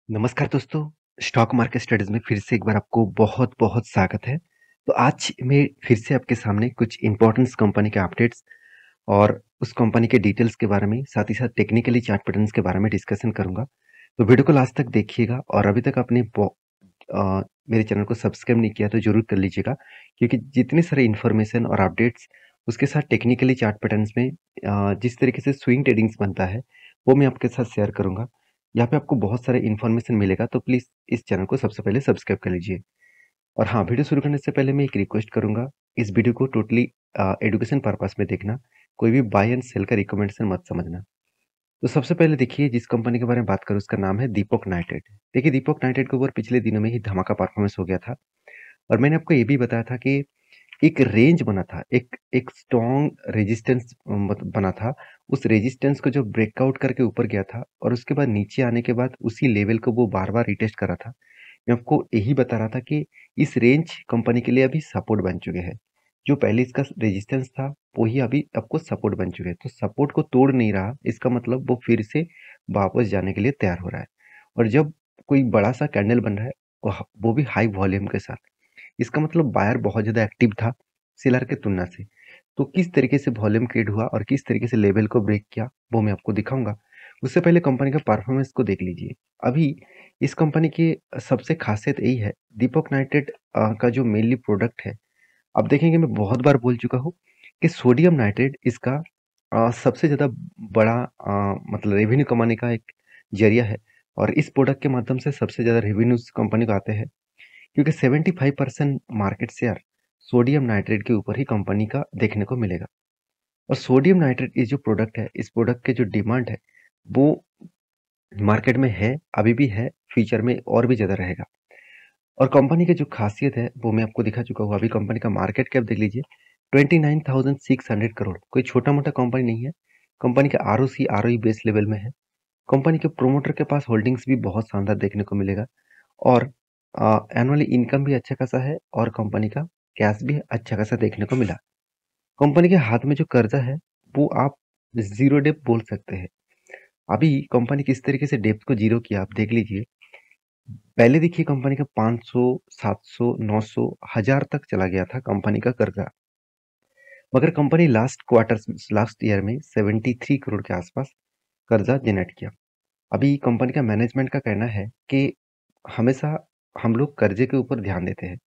नमस्कार दोस्तों, stock market studies में फिर से एक बार आपको बहुत-बहुत स्वागत है। तो आज मैं फिर से आपके सामने कुछ इम्पोर्टेंस कंपनी के अपडेट्स और उस कंपनी के डिटेल्स के बारे में, साथ ही साथ टेक्निकली चार्ट पैटर्न्स के बारे में डिस्कशन करूँगा। तो वीडियो को लास्ट तक देखिएगा और अभी तक आपने मेरे चैनल को सब्सक्राइब नहीं किया तो ज़रूर कर लीजिएगा, क्योंकि जितने सारे इन्फॉर्मेशन और अपडेट्स उसके साथ टेक्निकली चार्ट पैटर्न्स में जिस तरीके से स्विंग ट्रेडिंग्स बनता है, वो मैं आपके साथ शेयर करूँगा। यहाँ पे आपको बहुत सारे इन्फॉर्मेशन मिलेगा, तो प्लीज़ इस चैनल को सबसे पहले सब्सक्राइब कर लीजिए। और हाँ, वीडियो शुरू करने से पहले मैं एक रिक्वेस्ट करूँगा, इस वीडियो को टोटली एजुकेशन पर्पस में देखना, कोई भी बाय एंड सेल का रिकमेंडेशन मत समझना। तो सबसे पहले देखिए, जिस कंपनी के बारे में बात करूँ उसका नाम है दीपक नाइट्रेट। देखिए, दीपक नाइट्रेट के ऊपर पिछले दिनों में ही धमाका परफॉर्मेंस हो गया था और मैंने आपको ये भी बताया था कि एक रेंज बना था, एक एक स्ट्रॉन्ग रेजिस्टेंस बना था। उस रेजिस्टेंस को जो ब्रेकआउट करके ऊपर गया था और उसके बाद नीचे आने के बाद उसी लेवल को वो बार-बार रिटेस्ट कर रहा था। मैं आपको यही बता रहा था कि इस रेंज कंपनी के लिए अभी सपोर्ट बन चुके हैं। जो पहले इसका रेजिस्टेंस था, वही अभी आपको सपोर्ट बन चुके हैं। तो सपोर्ट को तोड़ नहीं रहा, इसका मतलब वो फिर से वापस जाने के लिए तैयार हो रहा है। और जब कोई बड़ा-सा कैंडल बन रहा है, वो भी हाई वॉल्यूम के साथ, इसका मतलब बायर बहुत ज़्यादा एक्टिव था सेलर के तुलना से। तो किस तरीके से वॉल्यूम क्रिएट हुआ और किस तरीके से लेवल को ब्रेक किया, वो मैं आपको दिखाऊँगा। उससे पहले कंपनी का परफॉर्मेंस को देख लीजिए। अभी इस कंपनी की सबसे खासियत यही है, दीपक नाइट्रेट का जो मेनली प्रोडक्ट है, आप देखेंगे मैं बहुत बार बोल चुका हूँ कि सोडियम नाइट्रेट इसका सबसे ज़्यादा बड़ा मतलब रेवेन्यू कमाने का एक ज़रिया है और इस प्रोडक्ट के माध्यम से सबसे ज़्यादा रेवेन्यूज़ कंपनी को आते हैं। क्योंकि 75% मार्केट शेयर सोडियम नाइट्रेट के ऊपर ही कंपनी का देखने को मिलेगा। और सोडियम नाइट्रेट ये जो प्रोडक्ट है, इस प्रोडक्ट के जो डिमांड है, वो मार्केट में है, अभी भी है, फ्यूचर में और भी ज़्यादा रहेगा। और कंपनी की जो खासियत है, वो मैं आपको दिखा चुका हूँ। अभी कंपनी का मार्केट कैप देख लीजिए, 29,600 करोड़। कोई छोटा-मोटा कंपनी नहीं है। कंपनी का आरओसी, आरओई बेस लेवल में है। कंपनी के प्रोमोटर के पास होल्डिंग्स भी बहुत शानदार देखने को मिलेगा और एनुअली इनकम भी अच्छा खासा है और कंपनी का कैश भी अच्छा खासा देखने को मिला। कंपनी के हाथ में जो कर्जा है, वो आप ज़ीरो डेब्ट बोल सकते हैं। अभी कंपनी किस तरीके से डेब्ट को ज़ीरो किया, आप देख लीजिए। पहले देखिए कंपनी का 500, 700, 900, 1000 तक चला गया था कंपनी का कर्जा। मगर कंपनी लास्ट ईयर में 73 करोड़ के आसपास कर्जा जनरेट किया। अभी कंपनी का मैनेजमेंट का कहना है कि हमेशा हम लोग कर्जे के ऊपर ध्यान देते हैं।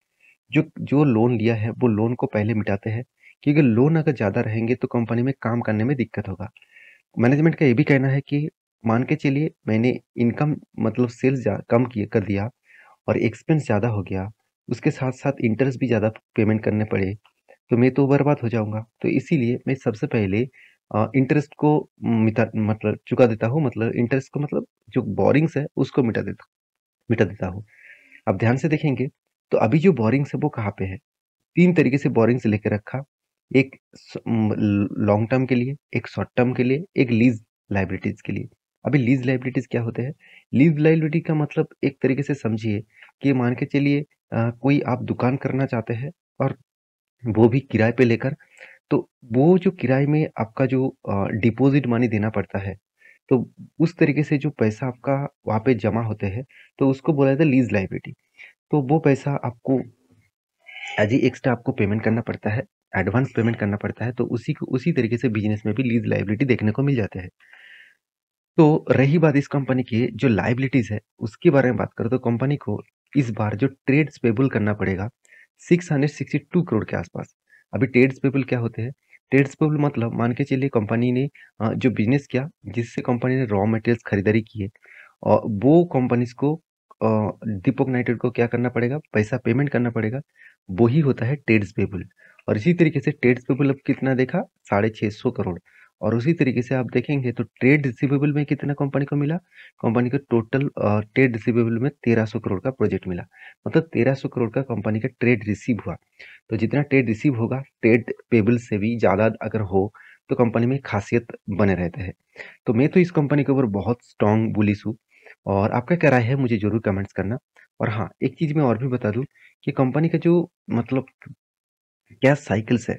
जो जो लोन लिया है वो लोन को पहले मिटाते हैं, क्योंकि लोन अगर ज़्यादा रहेंगे तो कंपनी में काम करने में दिक्कत होगा। मैनेजमेंट का ये भी कहना है कि मान के चलिए मैंने इनकम मतलब सेल्स कम किए कर दिया और एक्सपेंस ज़्यादा हो गया, उसके साथ-साथ इंटरेस्ट भी ज़्यादा पेमेंट करने पड़े, तो मैं तो बर्बाद हो जाऊँगा। तो इसीलिए मैं सबसे पहले इंटरेस्ट को मिटा मतलब चुका देता हूँ, मतलब इंटरेस्ट को मतलब जो बोरिंग्स है उसको मिटा देता हूँ। आप ध्यान से देखेंगे तो अभी जो बोरिंग्स है वो कहाँ पे है? 3 तरीके से बोरिंग्स लेके रखा। एक लॉन्ग टर्म के लिए, एक शॉर्ट टर्म के लिए, एक लीज़ लायबिलिटीज़ के लिए। अभी लीज़ लायबिलिटीज़ क्या होते हैं? लीज़ लायबिलिटी का मतलब एक तरीके से समझिए कि मान के चलिए कोई आप दुकान करना चाहते हैं और वो भी किराए पे लेकर, तो वो जो किराए में आपका जो डिपॉज़िट मनी देना पड़ता है, तो उस तरीके से जो पैसा आपका वहाँ पे जमा होते हैं, तो उसको बोला जाता है लीज़ लायबिलिटी। तो वो पैसा आपको एज ए एक्स्ट्रा आपको पेमेंट करना पड़ता है, एडवांस पेमेंट करना पड़ता है, तो उसी तरीके से बिज़नेस में भी लीज़ लायबिलिटी देखने को मिल जाते हैं। तो रही बात इस कंपनी की जो लायबिलिटीज़ है, उसके बारे में बात करें तो कंपनी को इस बार जो ट्रेड्स पेबल करना पड़ेगा, 662 करोड़ के आसपास। अभी ट्रेड्स पेबल क्या होते हैं? ट्रेड्स पेबल मतलब मान के चलिए कंपनी ने जो बिज़नेस किया, जिससे कंपनी ने रॉ मटेरियल्स खरीदारी किए और वो कंपनीज़ को दीपक नाइट्रेट को क्या करना पड़ेगा? पैसा पेमेंट करना पड़ेगा। वही होता है ट्रेड्स पेबल और इसी तरीके से ट्रेड्स पेबल अब कितना देखा? 650 करोड़। और उसी तरीके से आप देखेंगे तो ट्रेड रिसीवेबल में कितना कंपनी को मिला? कंपनी को टोटल ट्रेड रिसीवेबल में 1300 करोड़ का प्रोजेक्ट मिला। मतलब 1300 करोड़ का कंपनी का ट्रेड रिसीव हुआ। तो जितना ट्रेड रिसीव होगा, ट्रेड पेबल से भी ज़्यादा अगर हो, तो कंपनी में खासियत बने रहते हैं। तो मैं तो इस कंपनी के ऊपर बहुत स्ट्रॉन्ग बुलिश हूँ और आपका क्या राय है मुझे ज़रूर कमेंट्स करना। और हाँ, एक चीज़ मैं और भी बता दूँ कि कंपनी का जो मतलब कैश साइकिल्स है,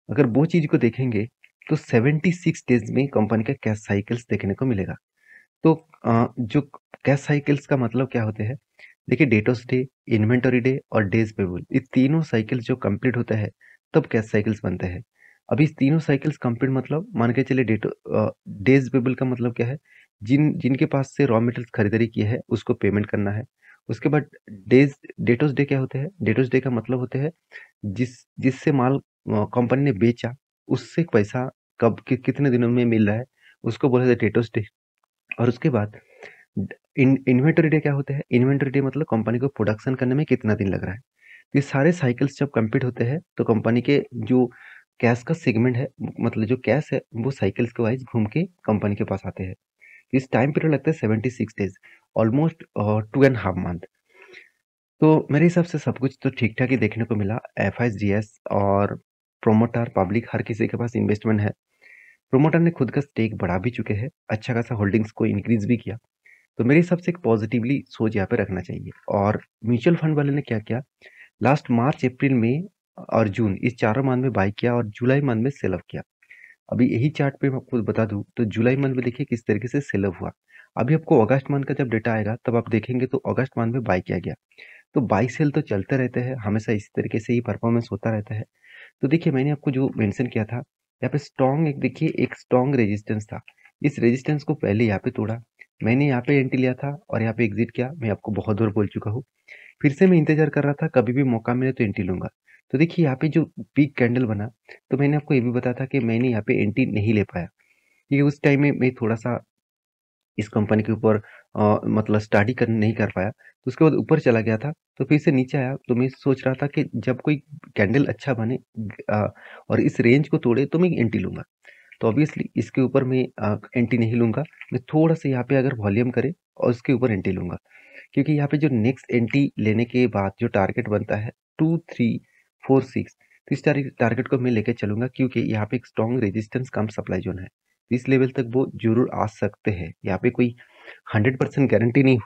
अगर वो चीज़ को देखेंगे तो 76 डेज़ में कंपनी का कैश साइकिल्स देखने को मिलेगा। तो जो कैश साइकिल्स का मतलब क्या होते हैं? देखिए डेटोस डे, इन्वेंटरी डे और डेज पेबल, ये तीनों साइकिल्स जो कंप्लीट होता है तब कैश साइकिल्स बनते हैं। अब इस तीनों साइकिल्स कंप्लीट मतलब मान के चलिए डेज पेबल का मतलब क्या है? जिनके पास से रॉ मटेरियल्स खरीदारी किए है उसको पेमेंट करना है। उसके बाद डेटोस डे क्या होते हैं? डेटोस डे का मतलब होते हैं जिससे माल कंपनी ने बेचा, उससे पैसा कितने दिनों में मिल रहा है, उसको बोला जाता है डेटोस डे। और उसके बाद इन्वेंटरी डे क्या होता है? इन्वेंटरी डे मतलब कंपनी को प्रोडक्शन करने में कितना दिन लग रहा है। ये सारे साइकिल्स जब कंप्लीट होते हैं तो कंपनी के जो कैश का सेगमेंट है, मतलब जो कैश है वो साइकिल्स के वाइज घूम के कंपनी के पास आते हैं। इस टाइम पीरियड लगता है 76 डेज, ऑलमोस्ट 2.5 मंथ। तो मेरे हिसाब से सब कुछ तो ठीक ठाक ही देखने को मिला। एफ और प्रोमोटर पब्लिक हर किसी के पास इन्वेस्टमेंट है। प्रोमोटर ने खुद का स्टेक बढ़ा भी चुके हैं, अच्छा खासा होल्डिंग्स को इंक्रीज भी किया। तो मेरे हिसाब से एक पॉजिटिवली सोच यहाँ पे रखना चाहिए। और म्यूचुअल फंड वाले ने क्या किया, लास्ट मार्च अप्रैल में और जून, इस चारों मंथ में बाई किया और जुलाई मंथ में सेल ऑफ किया। अभी यही चार्ट पे मैं आपको बता दूं तो जुलाई मंथ में देखिए किस तरीके से सेल ऑफ हुआ। अभी आपको अगस्त मंथ का जब डेटा आएगा तब आप देखेंगे तो अगस्त मंथ में बाई किया गया। तो बाई सेल तो चलते रहते हैं, हमेशा इस तरीके से ही परफॉर्मेंस होता रहता है। तो देखिए मैंने आपको जो मेंशन किया था यहाँ पे स्ट्रॉन्ग, एक देखिए एक स्ट्रॉन्ग रेजिस्टेंस था। इस रेजिस्टेंस को पहले यहाँ पे तोड़ा, मैंने यहाँ पे एंट्री लिया था और यहाँ पे एग्जिट किया। मैं आपको बहुत बार बोल चुका हूँ। फिर से मैं इंतजार कर रहा था कभी भी मौका मिले तो एंट्री लूंगा। तो देखिए यहाँ पे जो पीक कैंडल बना, तो मैंने आपको ये भी बताया था कि मैंने यहाँ पे एंट्री नहीं ले पाया क्योंकि उस टाइम में मैं थोड़ा सा इस कंपनी के ऊपर मतलब स्टडी कर नहीं कर पाया। तो उसके बाद ऊपर चला गया था, तो फिर से नीचे आया। तो मैं सोच रहा था कि जब कोई कैंडल अच्छा बने अ, और इस रेंज को तोड़े तो मैं एंट्री लूंगा। तो ऑब्वियसली इसके ऊपर मैं एंट्री नहीं लूंगा। मैं थोड़ा सा यहाँ पे अगर वॉल्यूम करे और उसके ऊपर एंट्री लूंगा, क्योंकि यहाँ पे जो नेक्स्ट एंट्री लेने के बाद जो टारगेट बनता है 2, 3, 4, 6, तो इस टारगेट को मैं लेके चलूंगा क्योंकि यहाँ पे एक स्ट्रॉन्ग रेजिस्टेंस कम सप्लाई जोन है। तो इस लेवल तक वो जरूर आ सकते हैं। यहाँ पे कोई 100% गारंटी नहीं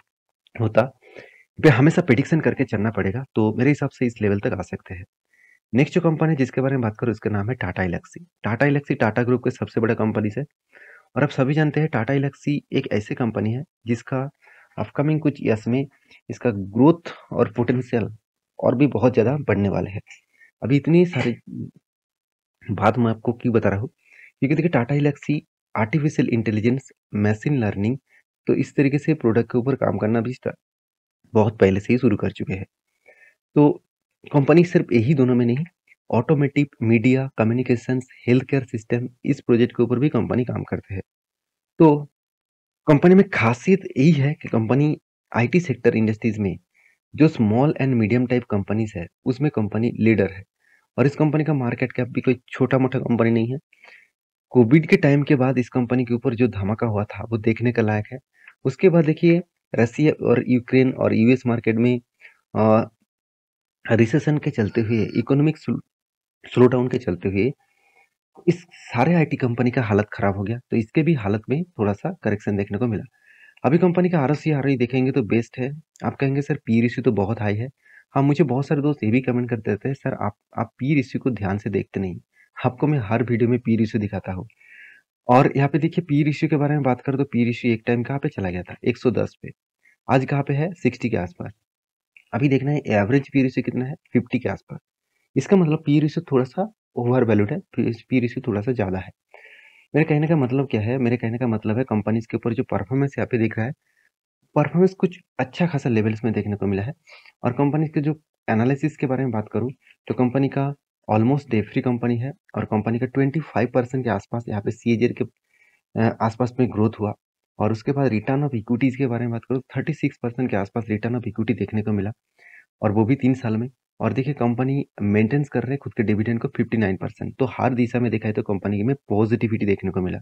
होता, पे हमेशा प्रिडिक्शन करके चलना पड़ेगा। तो मेरे हिसाब से इस लेवल तक आ सकते हैं। नेक्स्ट जो कंपनी जिसके बारे में बात करूँ उसका नाम है टाटा एल्क्सी। टाटा एल्क्सी टाटा ग्रुप के सबसे बड़ा कंपनी है। और आप सभी जानते हैं टाटा एल्क्सी एक ऐसी कंपनी है जिसका अपकमिंग कुछ ईयर्स में इसका ग्रोथ और पोटेंशियल और भी बहुत ज़्यादा बढ़ने वाले हैं। अभी इतनी सारी बात मैं आपको क्यों बता रहा हूँ, क्योंकि देखिए Tata Elxsi artificial intelligence, machine learning, तो इस तरीके से प्रोडक्ट के ऊपर काम करना भी बहुत पहले से ही शुरू कर चुके हैं। तो कंपनी सिर्फ यही दोनों में नहीं, automotive, media, communications, health care system, इस प्रोजेक्ट के ऊपर भी कंपनी काम करते हैं। तो कंपनी में खासियत यही है कि कंपनी आईटी सेक्टर इंडस्ट्रीज में जो small and medium type companies है उसमें कंपनी लीडर है। और इस कंपनी का मार्केट कैप भी कोई छोटा मोटा कंपनी नहीं है। कोविड के टाइम के बाद इस कंपनी के ऊपर जो धमाका हुआ था वो देखने का लायक है। उसके बाद देखिए रसिया और यूक्रेन और यूएस मार्केट में रिसेशन के चलते हुए, इकोनॉमिक स्लो डाउन के चलते हुए इस सारे आईटी कंपनी का हालत खराब हो गया। तो इसके भी हालत में थोड़ा सा करेक्शन देखने को मिला। अभी कंपनी का आरओसी देखेंगे तो बेस्ट है। आप कहेंगे सर पी रेशियो तो बहुत हाई है। हाँ, मुझे बहुत सारे दोस्त ये भी कमेंट करते रहते हैं, सर आप पी रेशियो को ध्यान से देखते नहीं। आपको मैं हर वीडियो में पी रेशियो दिखाता हूँ। और यहाँ पे देखिए पी रेशियो के बारे में बात करें तो पी रेशियो एक टाइम कहाँ पे चला गया था, 110 पे। आज कहाँ पे है, 60 के आसपास। अभी देखना है एवरेज पी रेशियो कितना है, 50 के आसपास। इसका मतलब पी रेशियो थोड़ा सा ओवर वैल्यूड है, पी रेशियो थोड़ा सा ज्यादा है। मेरे कहने का मतलब क्या है, मेरे कहने का मतलब है कंपनीज के ऊपर जो परफॉर्मेंस यहाँ पे दिख रहा है, परफॉर्मेंस कुछ अच्छा खासा लेवल्स में देखने को मिला है। और कंपनी के जो एनालिसिस के बारे में बात करूं तो कंपनी का ऑलमोस्ट डेट फ्री कंपनी है और कंपनी का 25% के आसपास यहाँ पे सीएजीआर के आसपास में ग्रोथ हुआ। और उसके बाद रिटर्न ऑफ इक्विटीज के बारे में बात करूँ 36% के आसपास रिटर्न ऑफ इक्विटी देखने को मिला, और वो भी 3 साल में। और देखिए कंपनी मेंटेन्स कर रहे हैं खुद के डिविडेंड को 59%। तो हर दिशा में देखा है तो कंपनी में पॉजिटिविटी देखने को मिला।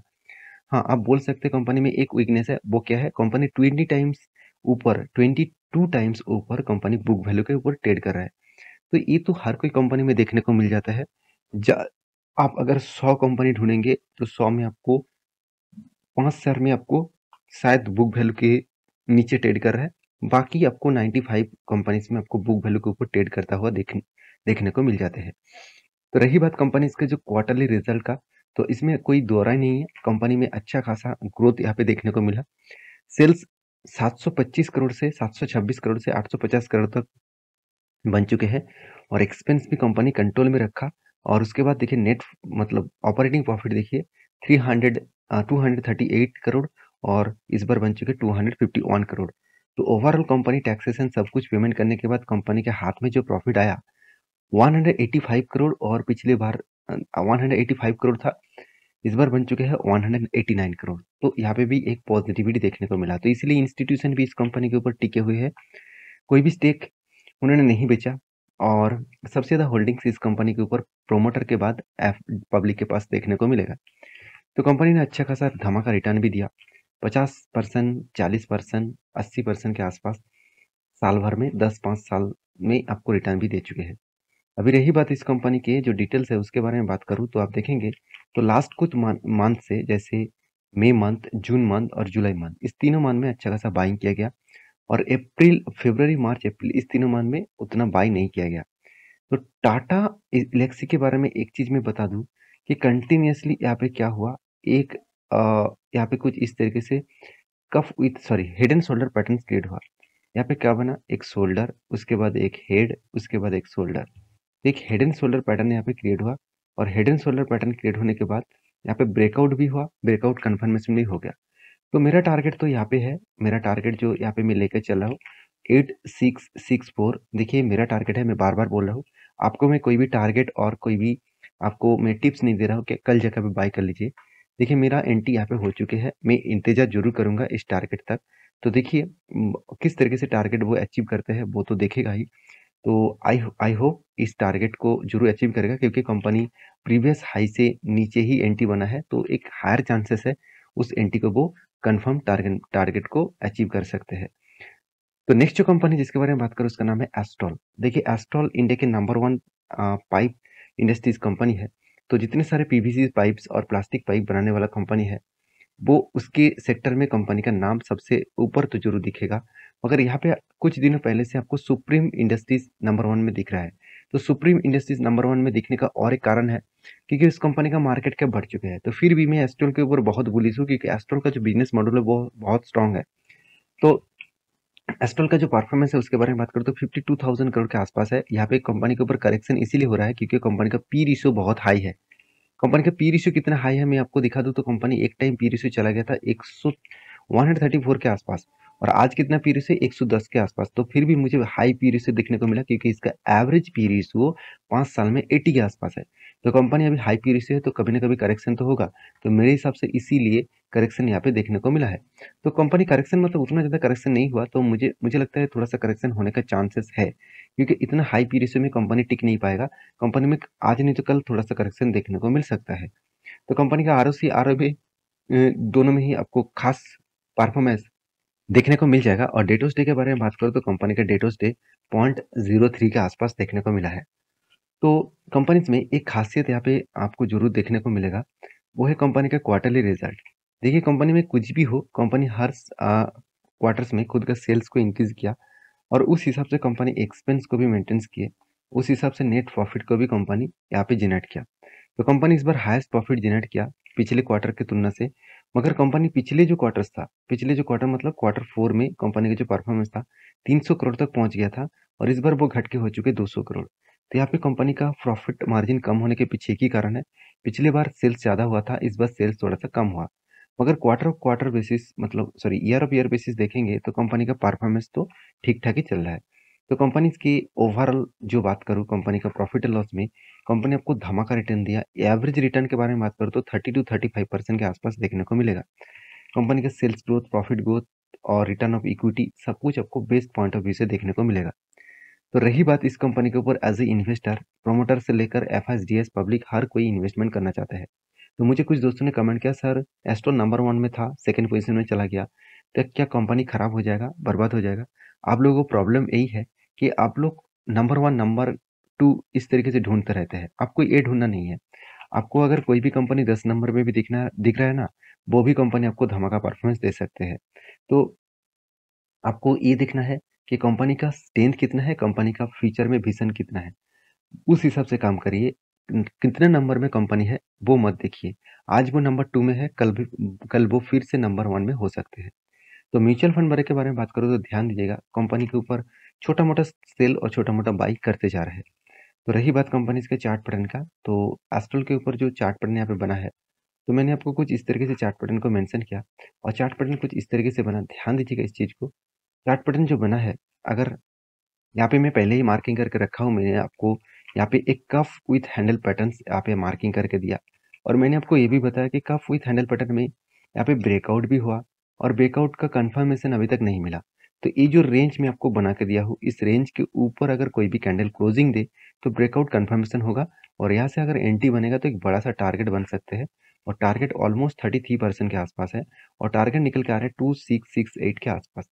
हाँ, आप बोल सकते हैं कंपनी में एक वीकनेस है, वो क्या है, कंपनी 22 टाइम्स ऊपर कंपनी बुक वैल्यू के ऊपर ट्रेड कर रहा है। तो ये तो हर कोई कंपनी में देखने को मिल जाता है। आप अगर 100 कंपनी ढूंढेंगे तो 100 में आपको 5 शेयर में आपको शायद बुक वैल्यू के नीचे ट्रेड कर रहा है। बाकी आपको 95 कंपनीज में आपको बुक वैल्यू के ऊपर ट्रेड करता हुआ देखने को मिल जाते हैं। तो रही बात कंपनीज के जो क्वार्टरली रिजल्ट का, तो इसमें कोई दोहराई नहीं है, कंपनी में अच्छा खासा ग्रोथ यहाँ पे देखने को मिला। सेल्स 725 करोड़ से 726 करोड़ से 850 करोड़ तक बन चुके हैं और एक्सपेंस भी कंपनी कंट्रोल में रखा। और उसके बाद देखिए नेट मतलब ऑपरेटिंग प्रॉफिट देखिए 238 करोड़ और इस बार बन चुके 251 करोड़। तो ओवरऑल कंपनी टैक्सेशन सब कुछ पेमेंट करने के बाद कंपनी के हाथ में जो प्रॉफिट आया 185 करोड़ और पिछले बार 185 करोड़ था, इस बार बन चुके हैं 189 करोड़। तो यहाँ पे भी एक पॉजिटिविटी देखने को मिला। तो इसलिए इंस्टीट्यूशन भी इस कंपनी के ऊपर टिके हुए हैं, कोई भी स्टेक उन्होंने नहीं बेचा और सबसे ज़्यादा होल्डिंग्स इस कंपनी के ऊपर प्रोमोटर के बाद पब्लिक के पास देखने को मिलेगा। तो कंपनी ने अच्छा खासा धमाका रिटर्न भी दिया, 50%, 40%, 80% के आसपास साल भर में 10-5 साल में आपको रिटर्न भी दे चुके हैं। अभी रही बात इस कंपनी के जो डिटेल्स है उसके बारे में बात करूँ तो आप देखेंगे तो लास्ट कुछ मंथ से जैसे मई मंथ, जून मंथ और जुलाई मंथ, इस तीनों मंथ में अच्छा खासा बाइंग किया गया और अप्रैल, फरवरी, मार्च, अप्रैल इस तीनों मंथ में उतना बाई नहीं किया गया। तो टाटा एलेक्सी के बारे में एक चीज मैं बता दूं कि कंटिन्यूअसली यहाँ पे क्या हुआ, एक यहाँ पे कुछ इस तरीके से cuff with sorry head and shoulder pattern create हुआ। यहाँ पे क्या बना, एक शोल्डर, उसके बाद एक हेड, उसके बाद एक शोल्डर। एक हेड एंड शोल्डर पैटर्न यहाँ पे क्रिएट हुआ और head and shoulder pattern create होने के बाद यहाँ पे ब्रेकआउट भी हुआ, ब्रेकआउट कन्फर्मेशन भी हो गया। तो मेरा टारगेट तो यहाँ पे है, मेरा टारगेट जो यहाँ पे मैं लेकर चल रहा हूँ 8664। देखिए मेरा टारगेट है, मैं बार बार बोल रहा हूँ आपको, मैं कोई भी टारगेट और कोई भी आपको मैं टिप्स नहीं दे रहा हूँ कि कल जगह पे बाय कर लीजिए। देखिए मेरा एंट्री यहाँ पे हो चुके हैं, मैं इंतजार जरूर करूंगा इस टारगेट तक। तो देखिए किस तरीके से टारगेट वो अचीव करते हैं वो तो देखेगा ही। तो आई होप इस टारगेट को जरूर अचीव करेगा क्योंकि कंपनी प्रीवियस हाई से नीचे ही एंट्री बना है, तो एक हायर चांसेस है उस एंट्री को वो कंफर्म टारगेट को अचीव कर सकते हैं। तो नेक्स्ट जो कंपनी जिसके बारे में बात करूं उसका नाम है एस्ट्रॉल। देखिए एस्ट्रॉल इंडिया के नंबर 1 पाइप इंडस्ट्रीज कंपनी है। तो जितने सारे पीवीसी पाइप्स और प्लास्टिक पाइप बनाने वाला कंपनी है वो उसके सेक्टर में कंपनी का नाम सबसे ऊपर तो जरूर दिखेगा। मगर यहाँ पे कुछ दिनों पहले से आपको सुप्रीम इंडस्ट्रीज नंबर 1 में दिख रहा है। तो सुप्रीम इंडस्ट्रीज नंबर 1 में दिखने का और एक कारण है क्योंकि उस कंपनी का मार्केट कैप बढ़ चुके हैं। तो फिर भी मैं एस्ट्रॉल के ऊपर बहुत बुलिश हूँ क्योंकि एस्ट्रॉल का जो बिजनेस मॉडल है वो बहुत स्ट्रांग है। तो एस्ट्रल का जो परफॉर्मेंस है उसके बारे में बात करूँ तो 52,000 करोड़ के आसपास है। यहाँ पे कंपनी के ऊपर करेक्शन इसीलिए हो रहा है क्योंकि कंपनी का पी रेशियो बहुत हाई है। कंपनी का पी रेशियो कितना हाई है मैं आपको दिखा दूं। तो कंपनी एक टाइम पी रेशियो चला गया था 134 के आसपास और आज कितना पी रेशियो 110 के आसपास। तो फिर भी मुझे हाई पी रेशियो देखने को मिला क्योंकि इसका एवरेज पी रेशियो 5 साल में 80 के आसपास है। तो कंपनी अभी हाई पी रेशियो है तो कभी ना कभी करेक्शन तो होगा। तो मेरे हिसाब से इसीलिए करेक्शन यहाँ पे देखने को मिला है। तो कंपनी करेक्शन मतलब उतना ज़्यादा करेक्शन नहीं हुआ, तो मुझे लगता है थोड़ा सा करेक्शन होने का चांसेस है क्योंकि इतना हाई पी रेशियो में कंपनी टिक नहीं पाएगा। कंपनी में आज नहीं तो कल थोड़ा सा करेक्शन देखने को मिल सकता है। तो कंपनी का आरओसी आरओबी दोनों में ही आपको खास परफॉर्मेंस देखने को मिल जाएगा। और डेटोस डे के बारे में बात करूँ तो कंपनी का डेटोस डे 0.03 के आसपास देखने को मिला है। तो कंपनीज में एक खासियत यहाँ पे आपको जरूर देखने को मिलेगा, वो है कंपनी का क्वार्टरली रिजल्ट। देखिए कंपनी में कुछ भी हो, कंपनी हर क्वार्टर्स में खुद का सेल्स को इंक्रीज किया और उस हिसाब से कंपनी एक्सपेंस को भी मेंटेन किए, उस हिसाब से नेट प्रॉफिट को भी कंपनी यहाँ पे जनरेट किया। तो कंपनी इस बार हाईएस्ट प्रॉफिट जनरेट किया पिछले क्वार्टर की तुलना से। मगर कंपनी पिछले जो क्वार्टर्स था, पिछले जो क्वार्टर मतलब क्वार्टर 4 में कंपनी का जो परफॉर्मेंस था 300 करोड़ तक पहुंच गया था और इस बार वो घट के हो चुके 200 करोड़। तो यहाँ पे कंपनी का प्रॉफिट मार्जिन कम होने के पीछे एक ही कारण है, पिछले बार सेल्स ज़्यादा हुआ था, इस बार सेल्स थोड़ा सा कम हुआ। मगर क्वार्टर ऑफ क्वार्टर बेसिस मतलब sorry year of year basis देखेंगे तो कंपनी का परफॉर्मेंस तो ठीक ठाक ही चल रहा है। तो कंपनी की ओवरऑल जो बात करूँ कंपनी का प्रॉफिट एंड लॉस में, कंपनी आपको धमाका रिटर्न दिया। एवरेज रिटर्न के बारे में बात करूँ तो 30 to 35% के आसपास देखने को मिलेगा। कंपनी का सेल्स ग्रोथ, प्रॉफिट ग्रोथ और रिटर्न ऑफ इक्विटी सब कुछ आपको बेस्ट पॉइंट ऑफ व्यू से देखने को मिलेगा। तो रही बात इस कंपनी के ऊपर एज ए इन्वेस्टर, प्रोमोटर से लेकर एफआईजीएस पब्लिक हर कोई इन्वेस्टमेंट करना चाहता है। तो मुझे कुछ दोस्तों ने कमेंट किया सर एस्ट्रो नंबर 1 में था, सेकंड पोजीशन में चला गया, तो क्या कंपनी खराब हो जाएगा, बर्बाद हो जाएगा? आप लोगों को प्रॉब्लम यही है कि आप लोग नंबर 1 नंबर 2 इस तरीके से ढूंढते रहते हैं, आपको ये ढूंढना नहीं है। आपको अगर कोई भी कंपनी 10 नंबर में भी दिख रहा है ना, वो भी कंपनी आपको धमाका परफॉर्मेंस दे सकते हैं। तो आपको ये देखना है कि कंपनी का स्ट्रेंथ कितना है, कंपनी का फ्यूचर में विजन कितना है, उस हिसाब से काम करिए। कितने नंबर में कंपनी है वो मत देखिए। आज वो नंबर 2 में है, कल वो फिर से नंबर 1 में हो सकते हैं। तो म्यूचुअल फंड बारे के बारे में बात करूँ तो ध्यान दीजिएगा, कंपनी के ऊपर छोटा-मोटा सेल और छोटा-मोटा बाई करते जा रहे हैं। तो रही बात कंपनीज़ के चार्ट पैटर्न का, तो एस्ट्रल के ऊपर जो चार्ट पैटर्न यहाँ पे बना है, तो मैंने आपको कुछ इस तरीके से चार्ट पैटर्न को मेंशन किया और चार्ट पैटर्न कुछ इस तरीके से बना, ध्यान दीजिएगा इस चीज़ को। चार्ट पैटर्न जो बना है, अगर यहाँ पे मैं पहले ही मार्किंग करके रखा हूँ, मैंने आपको यहाँ पे एक कफ विथ हैंडल पैटर्न्स यहाँ पे मार्किंग करके दिया और मैंने आपको ये भी बताया कि कफ विथ हैंडल पैटर्न में यहाँ पे ब्रेकआउट भी हुआ और ब्रेकआउट का कंफर्मेशन अभी तक नहीं मिला। तो ये जो रेंज मैं आपको बना के दिया हूँ, इस रेंज के ऊपर अगर कोई भी कैंडल क्लोजिंग दे तो ब्रेकआउट कंफर्मेशन होगा और यहाँ से अगर एंट्री बनेगा तो एक बड़ा सा टारगेट बन सकते हैं और टारगेट ऑलमोस्ट 33% के आसपास है और टारगेट निकल के आ रहे हैं 2668 के आसपास।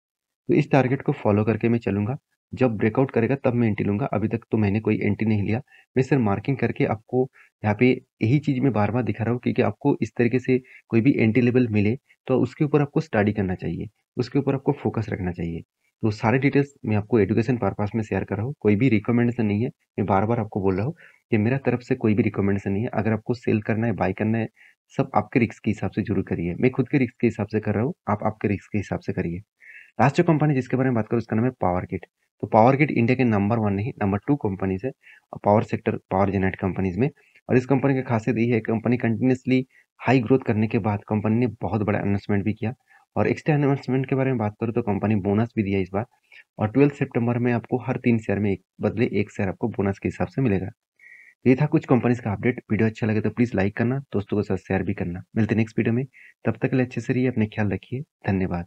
तो इस टारगेट को फॉलो करके मैं चलूंगा, जब ब्रेकआउट करेगा तब मैं एंट्री लूंगा। अभी तक तो मैंने कोई एंट्री नहीं लिया, मैं सिर्फ मार्किंग करके आपको यहाँ पे यही चीज मैं बार बार दिखा रहा हूँ, क्योंकि आपको इस तरीके से कोई भी एंट्री लेवल मिले तो उसके ऊपर आपको स्टडी करना चाहिए, उसके ऊपर आपको फोकस रखना चाहिए। तो सारे डिटेल्स मैं आपको एजुकेशन पर्पस में शेयर कर रहा हूँ, कोई भी रिकमेंडेशन नहीं है। मैं बार बार आपको बोल रहा हूँ कि मेरा तरफ से कोई भी रिकमेंडेशन नहीं है। अगर आपको सेल करना है, बाय करना है, सब आपके रिस्क के हिसाब से जरूर करिए। मैं खुद के रिस्क के हिसाब से कर रहा हूँ, आप आपके रिस्क के हिसाब से करिए। लास्ट जो कंपनी जिसके बारे में बात करूँ उसका नाम है पावर ग्रिड। तो पावर ग्रिड इंडिया के नंबर 1 नहीं, नंबर 2 कंपनीज है power sector, power generate companies में। और इस कंपनी की खासियत ये है, कंपनी कंटिन्यूसली हाई ग्रोथ करने के बाद कंपनी ने बहुत बड़ा अनाउंसमेंट भी किया। और एक्स्ट्रा अनाउंसमेंट के बारे में बात करूँ तो कंपनी बोनस भी दिया इस बार, और 12 सितंबर में आपको हर 3 शेयर में एक बदले 1 शेयर आपको बोनस के हिसाब से मिलेगा। तो ये था कुछ कंपनीज का अपडेट। वीडियो अच्छा लगे तो प्लीज लाइक करना, दोस्तों के साथ शेयर भी करना। मिलते नेक्स्ट वीडियो में, तब तक के लिए अच्छे से रहिए, अपने ख्याल रखिए। धन्यवाद।